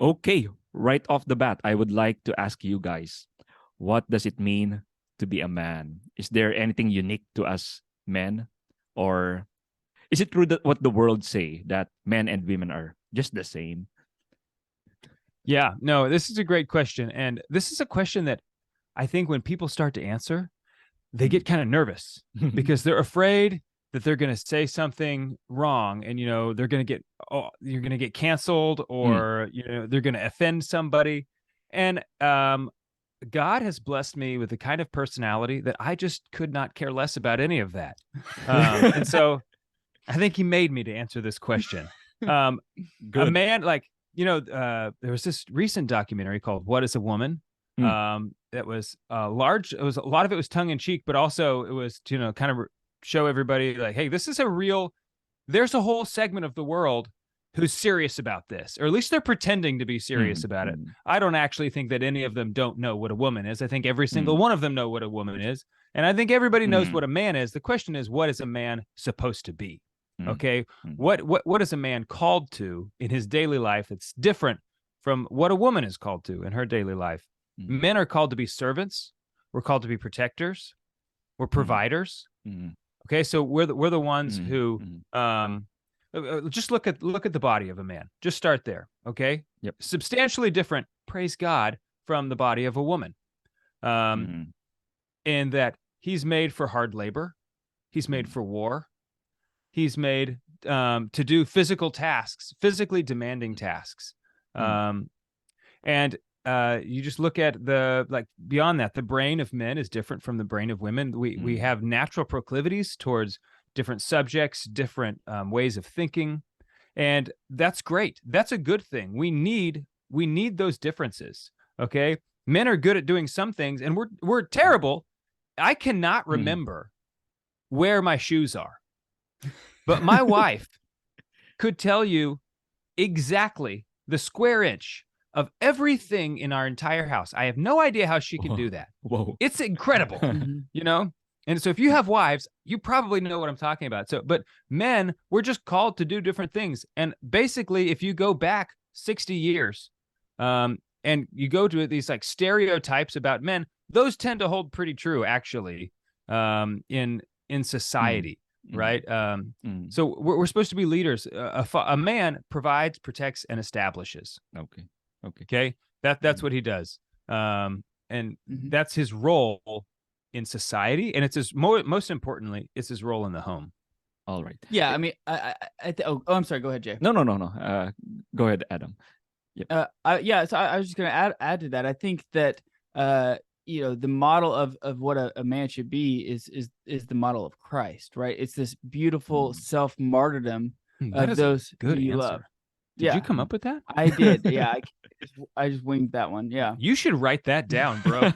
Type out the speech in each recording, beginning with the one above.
Okay, right off the bat, I would like to ask you guys, what does it mean to be a man? Is there anything unique to us men? Or is it true that what the world say that men and women are just the same? Yeah, no, this is a great question. And this is a question that I think when people start to answer, they get kind of nervous because they're afraid that they're going to say something wrong and, they're going to you're going to get canceled or, they're going to offend somebody. And God has blessed me with the kind of personality that I just could not care less about any of that. And so I think he made me to answer this question. A man, like, there was this recent documentary called What is a Woman? That was large. It was a lot of it was tongue in cheek, but also it was to, kind of show everybody like, hey, this is there's a whole segment of the world who's serious about this, or at least they're pretending to be serious about it. I don't actually think that any of them don't know what a woman is. I think every single one of them know what a woman is. And I think everybody knows what a man is. The question is, what is a man supposed to be? Okay. What is a man called to in his daily life? It's different from what a woman is called to in her daily life. Men are called to be servants. We're called to be protectors. We're providers. Okay. So we're the ones who, just look at the body of a man. Just start there. Okay. Yep. Substantially different, praise God, from the body of a woman. In that he's made for hard labor. He's made for war. He's made to do physical tasks, physically demanding tasks. And you just look at beyond that, the brain of men is different from the brain of women. We have natural proclivities towards different subjects, different ways of thinking. And that's great. That's a good thing. We need those differences. Okay. Men are good at doing some things and we're terrible. I cannot remember where my shoes are. But my wife could tell you exactly the square inch of everything in our entire house. I have no idea how she can do that. Whoa. It's incredible, And so if you have wives, you probably know what I'm talking about. But men, we're just called to do different things. And basically, if you go back 60 years and you go to these like stereotypes about men, those tend to hold pretty true, actually, in society. Right. So we're supposed to be leaders. A man provides, protects, and establishes. Okay. That's what he does. And that's his role in society. And it's most importantly, it's his role in the home. All right. Yeah. I mean, I'm sorry. Go ahead, Jay. No. Go ahead, Adam. Yep. So I was just going to add to that. I think that, the model of what a man should be is the model of Christ, right? It's this beautiful self-martyrdom of those good who you answer. love. Did you come up with that? I did. Yeah. I just winged that one. Yeah. You should write that down, bro.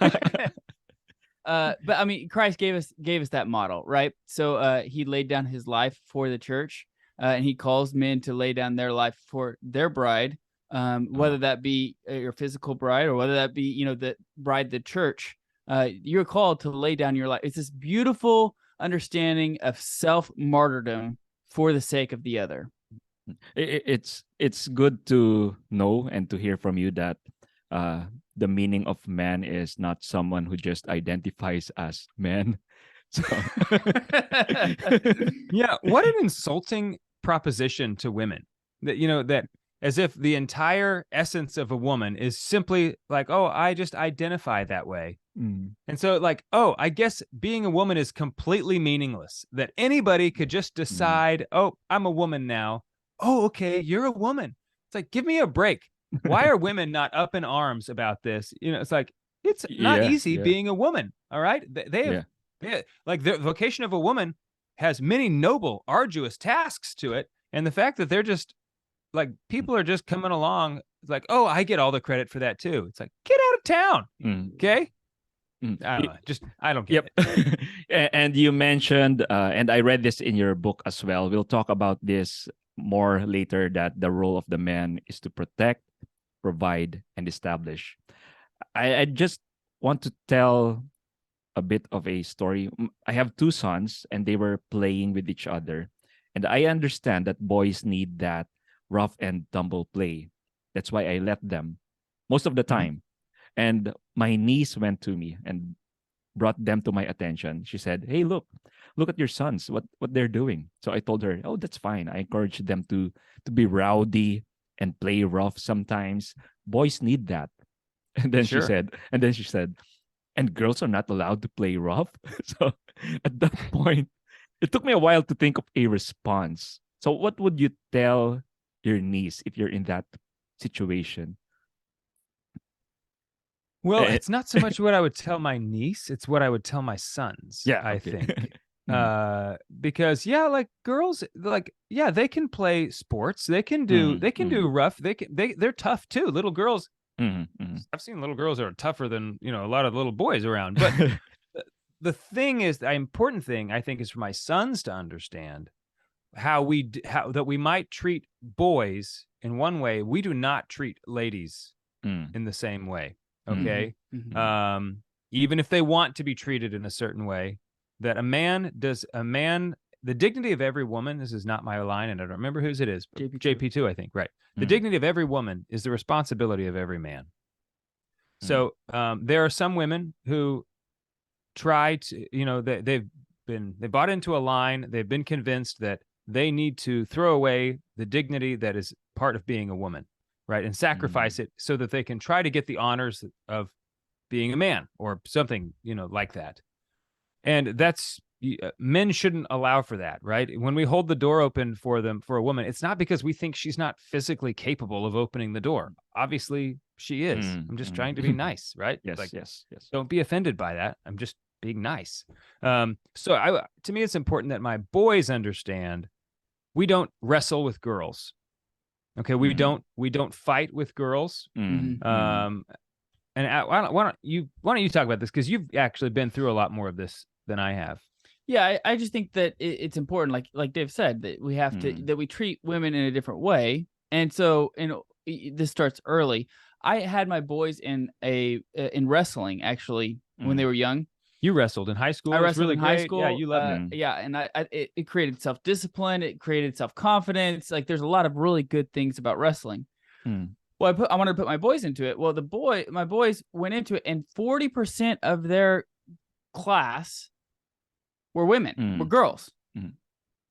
But I mean, Christ gave us that model, right? So he laid down his life for the church, and he calls men to lay down their life for their bride. Whether that be your physical bride or whether that be, the bride, the church, you're called to lay down your life. It's this beautiful understanding of self-martyrdom for the sake of the other. It's good to know and to hear from you that the meaning of man is not someone who just identifies as man. So yeah, what an insulting proposition to women that as if the entire essence of a woman is simply like, oh, I just identify that way. And so like, oh, I guess being a woman is completely meaningless, that anybody could just decide, oh, I'm a woman now. Oh, okay, you're a woman. It's like, give me a break. Why are women not up in arms about this? It's like, it's not easy being a woman. All right. They have like the vocation of a woman has many noble, arduous tasks to it. And the fact that they're just like, people are just coming along like, oh, I get all the credit for that too. It's like, get out of town. Okay. I don't get it. And you mentioned, and I read this in your book as well. We'll talk about this more later, that the role of the man is to protect, provide, and establish. I just want to tell a bit of a story. I have two sons and they were playing with each other. And I understand that boys need that rough and tumble play That's why I let them most of the time. And my niece went to me and brought them to my attention. She said, "Hey, look at your sons, what they're doing." So I told her, "Oh, that's fine." I encourage them to be rowdy and play rough sometimes. Boys need that. And then Sure. she said, "And girls are not allowed to play rough." So at that point, it took me a while to think of a response. So what would you tell your niece if you're in that situation? Well, Eh, it's not so much what I would tell my niece, it's what I would tell my sons, yeah, I okay. think. Mm, Because like girls, like, they can play sports. They can do rough. They're tough too. Little girls, mhm. I've seen little girls that are tougher than, a lot of little boys around. But the thing is, the important thing I think is for my sons to understand how that we might treat boys in one way. We do not treat ladies Mm, in the same way. Mm. Okay. Mhm. Even if they want to be treated in a certain way, that the dignity of every woman, this is not my line, and I don't remember whose it is, but JP2. JP2, I think, right. The Mm. dignity of every woman is the responsibility of every man. So there are some women who try to, they bought into a line, they've been convinced that they need to throw away the dignity that is part of being a woman, right, and sacrifice it so that they can try to get the honors of being a man or something, like that. And that's men shouldn't allow for that, right? When we hold the door open for a woman, it's not because we think she's not physically capable of opening the door. Obviously, she is. I'm just trying to be nice, right? Yes, Like, yes, yes. don't be offended by that. I'm just being nice. So to me, it's important that my boys understand we don't wrestle with girls. Okay, we don't fight with girls. Mhm. And why don't you talk about this, because you've actually been through a lot more of this than I have. Yeah, I just think that it's important, like Dave said, that we have to that we treat women in a different way, and so this starts early. I had my boys in wrestling actually when they were young. You wrestled in high school. I It was wrestled really in high great. school. Yeah, you loved it. Yeah, and it created self discipline. It created self confidence. Like there's a lot of really good things about wrestling. Well, I wanted to put my boys into it. Well, my boys went into it, and 40% of their class were women, were girls.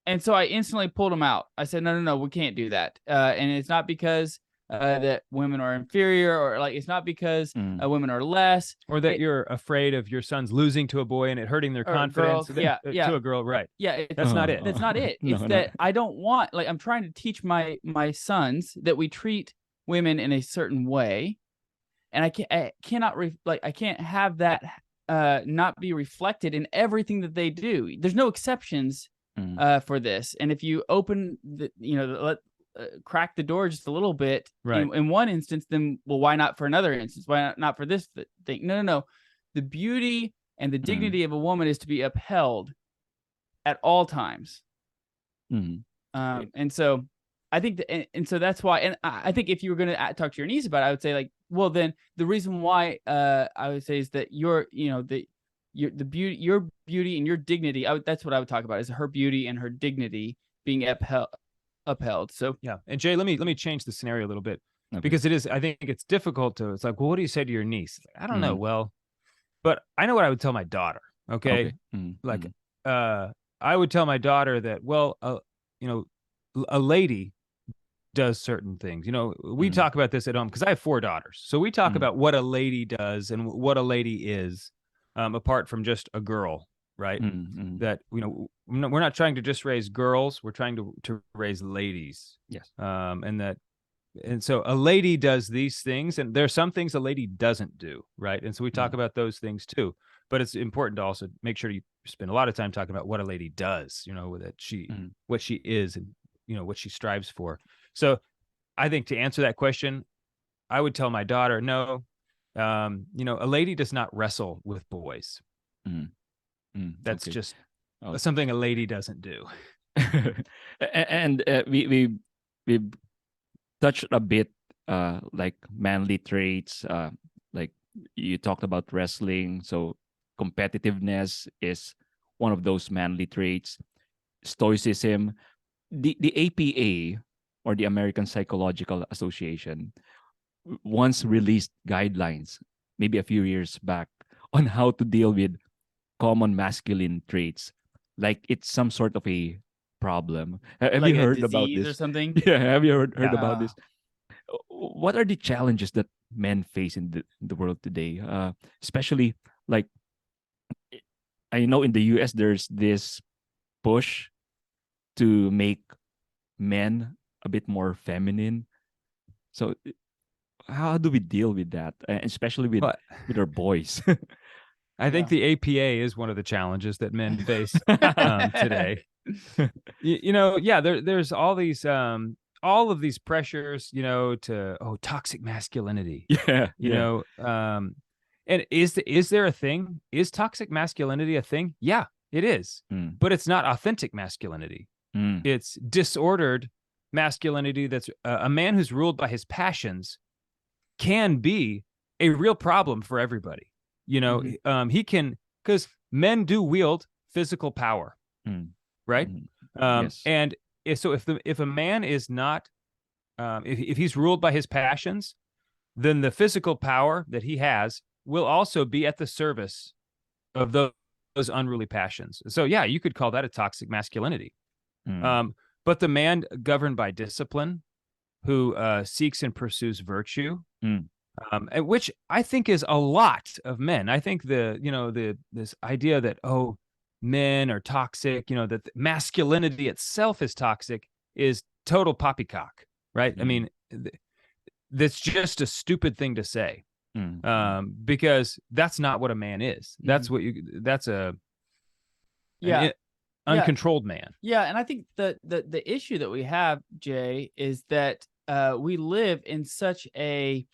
And so I instantly pulled them out. I said, no, we can't do that. And it's not because that women are inferior, or like, it's not because women are less. Or that you're afraid of your sons losing to a boy and it hurting their confidence. Girls, To a girl, right. Yeah. That's not it. That's not it. It's No. that I don't want, like, I'm trying to teach my sons that we treat women in a certain way. And I can't have that not be reflected in everything that they do. There's no exceptions for this. And if you open crack the door just a little bit in one instance, then why not for another instance? Why not for this thing? No. The beauty and the dignity of a woman is to be upheld at all times. And so I think and so that's why. And I think if you were going to talk to your niece about it, I would say, like, well, then the reason why I would say is that your beauty and your dignity. That's what I would talk about, is her beauty and her dignity being upheld. So yeah. And Jay, let me change the scenario a little bit, because I think it's difficult to. It's like, well, what do you say to your niece? I don't know. Well, but I know what I would tell my daughter. Okay. Like, I would tell my daughter that, well, a lady does certain things. We talk about this at home because I have 4 daughters. So we talk about what a lady does and what a lady is, apart from just a girl, right? That, we're not trying to just raise girls. We're trying to raise ladies. Yes. And so a lady does these things, and there are some things a lady doesn't do, right? And so we talk about those things too. But it's important to also make sure you spend a lot of time talking about what a lady does, that what she is, and what she strives for. So I think to answer that question, I would tell my daughter, no, a lady does not wrestle with boys. That's just something a lady doesn't do. And we touched a bit like manly traits. Like you talked about wrestling, so competitiveness is one of those manly traits. Stoicism, the APA, or the American Psychological Association, once released guidelines, maybe a few years back, on how to deal with common masculine traits, like it's some sort of a problem. Have Like you a heard about disease or this? something. Yeah, have you heard Yeah. about this? What are the challenges that men face in the world today? Especially like I know in the US there's this push to make men a bit more feminine. So how do we deal with that, especially But with our boys? I think Yeah. the APA is one of the challenges that men face today. Yeah, there's all of these pressures, to toxic masculinity. Yeah, You yeah. know, and is there a thing? Is toxic masculinity a thing? Yeah, it is, Mm, but it's not authentic masculinity. mm, It's disordered masculinity. That's a man who's ruled by his passions can be a real problem for everybody. He can, because men do wield physical power, mm, right? mm. Um, Yes. and if a man is not, if he's ruled by his passions, then the physical power that he has will also be at the service of those unruly passions. So yeah, you could call that a toxic masculinity. Mm, But the man governed by discipline, who seeks and pursues virtue, mm, which I think is a lot of men. I think this idea that men are toxic, that masculinity itself is toxic, is total poppycock, right? I mm, mean, that's just a stupid thing to say, mm, mm. because that's not what a man is. That's that's Yeah. an uncontrolled man. Yeah, and I think the issue that we have, Jay, is that we live in such a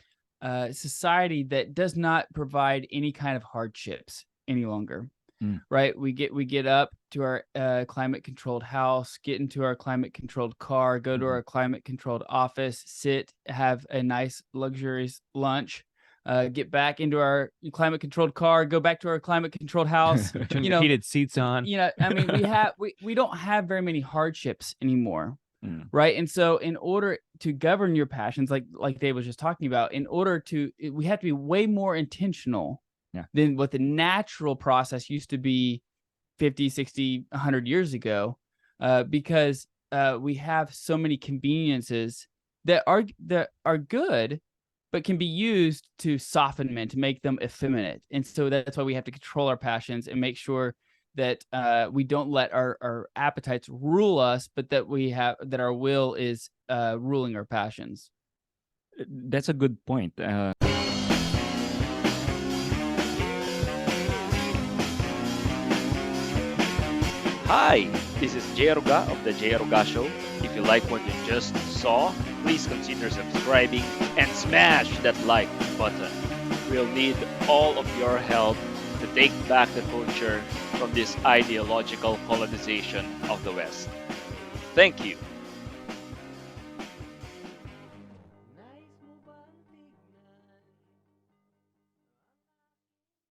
society that does not provide any kind of hardships any longer. Mm. Right? We get up to our climate controlled house, get into our climate controlled car, go to Mhm. our climate controlled office, sit, have a nice luxurious lunch, get back into our climate controlled car, go back to our climate controlled house. Turn your heated seats on. I mean, we don't have very many hardships anymore, Mm, right? And so, in order to govern your passions, like Dave was just talking about, we have to be way more intentional Yeah. than what the natural process used to be 50, 60, 100 years ago, because we have so many conveniences that are good, but can be used to soften men, to make them effeminate. And so that's why we have to control our passions and make sure that we don't let our appetites rule us, but that our will is ruling our passions. That's a good point. Hi, this is Jay Aruga of the Jay Aruga Show. If you like what you just saw, please consider subscribing and smash that like button. We'll need all of your help to take back the culture from this ideological colonization of the West. Thank you.